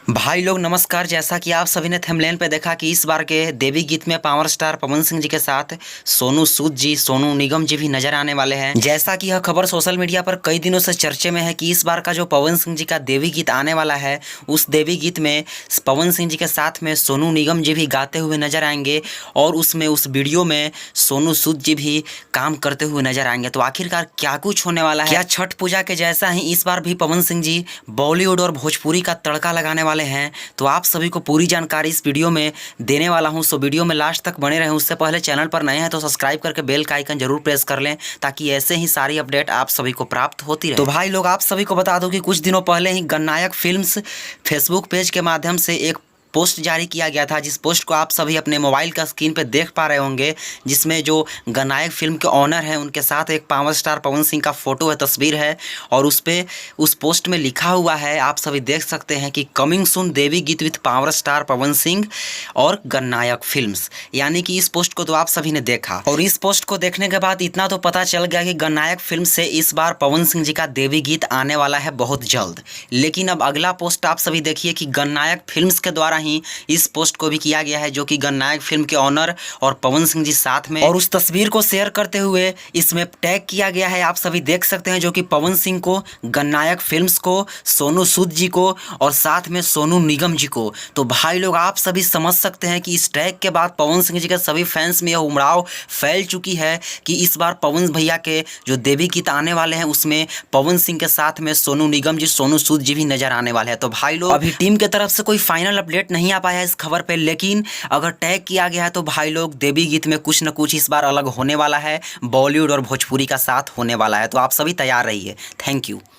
भाई लोग नमस्कार। जैसा कि आप सभी ने थंबनेल पे देखा कि इस बार के देवी गीत में पावर स्टार पवन सिंह जी के साथ सोनू सूद जी, सोनू निगम जी भी नजर आने वाले हैं। जैसा कि यह खबर सोशल मीडिया पर कई दिनों से चर्चे में है कि इस बार का जो पवन सिंह जी का देवी गीत आने वाला है, उस देवी गीत में पवन सिंह जी के साथ में सोनू निगम जी भी गाते हुए नजर आएंगे और उसमें उस वीडियो में सोनू सूद जी भी काम करते हुए नजर आएंगे। तो आखिरकार क्या कुछ होने वाला है? क्या छठ पूजा के जैसा ही इस बार भी पवन सिंह जी बॉलीवुड और भोजपुरी का तड़का लगाने वाले हैं? तो आप सभी को पूरी जानकारी इस वीडियो में देने वाला हूं, सो वीडियो में लास्ट तक बने रहें। उससे पहले चैनल पर नए हैं तो सब्सक्राइब करके बेल का आइकन जरूर प्रेस कर लें, ताकि ऐसे ही सारी अपडेट आप सभी को प्राप्त होती रहे। तो भाई लोग आप सभी को बता दूं कि कुछ दिनों पहले ही गणनायक फिल्म्स फेसबुक पेज के माध्यम से एक पोस्ट जारी किया गया था, जिस पोस्ट को आप सभी अपने मोबाइल का स्क्रीन पर देख पा रहे होंगे, जिसमें जो गणनायक फिल्म के ऑनर हैं उनके साथ एक पावर स्टार पवन सिंह का फोटो है, तस्वीर है। और उस पोस्ट में लिखा हुआ है, आप सभी देख सकते हैं कि कमिंग सून देवी गीत with power star Pawan Singh और गणनायक फिल्म्स। यानी कि इस पोस्ट को तो आप सभी ने देखा, और इस पोस्ट को देखने के बाद इतना तो पता चल गया कि गणनायक फिल्म से इस बार पवन सिंह जी का देवी गीत आने वाला है बहुत जल्द। लेकिन अब अगला पोस्ट आप सभी देखिए कि गणनायक फिल्म्स के द्वारा ही इस पोस्ट को भी किया गया है, जो कि गणनायक फिल्म के ऑनर और पवन सिंह जी साथ में, और उस तस्वीर को शेयर करते हुए इसमें टैग किया गया है, आप सभी देख सकते हैं, जो कि पवन सिंह को, गणनायक फिल्म्स को, सोनू सूद जी को और साथ में सोनू निगम जी को। तो भाई लोग आप सभी समझ सकते हैं कि इस टैग के बाद पवन सिंह जी के सभी फैंस में यह उमराव फैल चुकी है कि इस बार पवन भैया के जो देवी गीत आने वाले हैं उसमें पवन सिंह के साथ में सोनू निगम जी, सोनू सूद जी भी नजर आने वाले हैं। तो भाई लोग अभी टीम की तरफ से कोई फाइनल अपडेट नहीं आ पाया है इस खबर पे, लेकिन अगर टैग किया गया है तो भाई लोग देवी गीत में कुछ न कुछ इस बार अलग होने वाला है, बॉलीवुड और भोजपुरी का साथ होने वाला है। तो आप सभी तैयार रहिए। Thank you.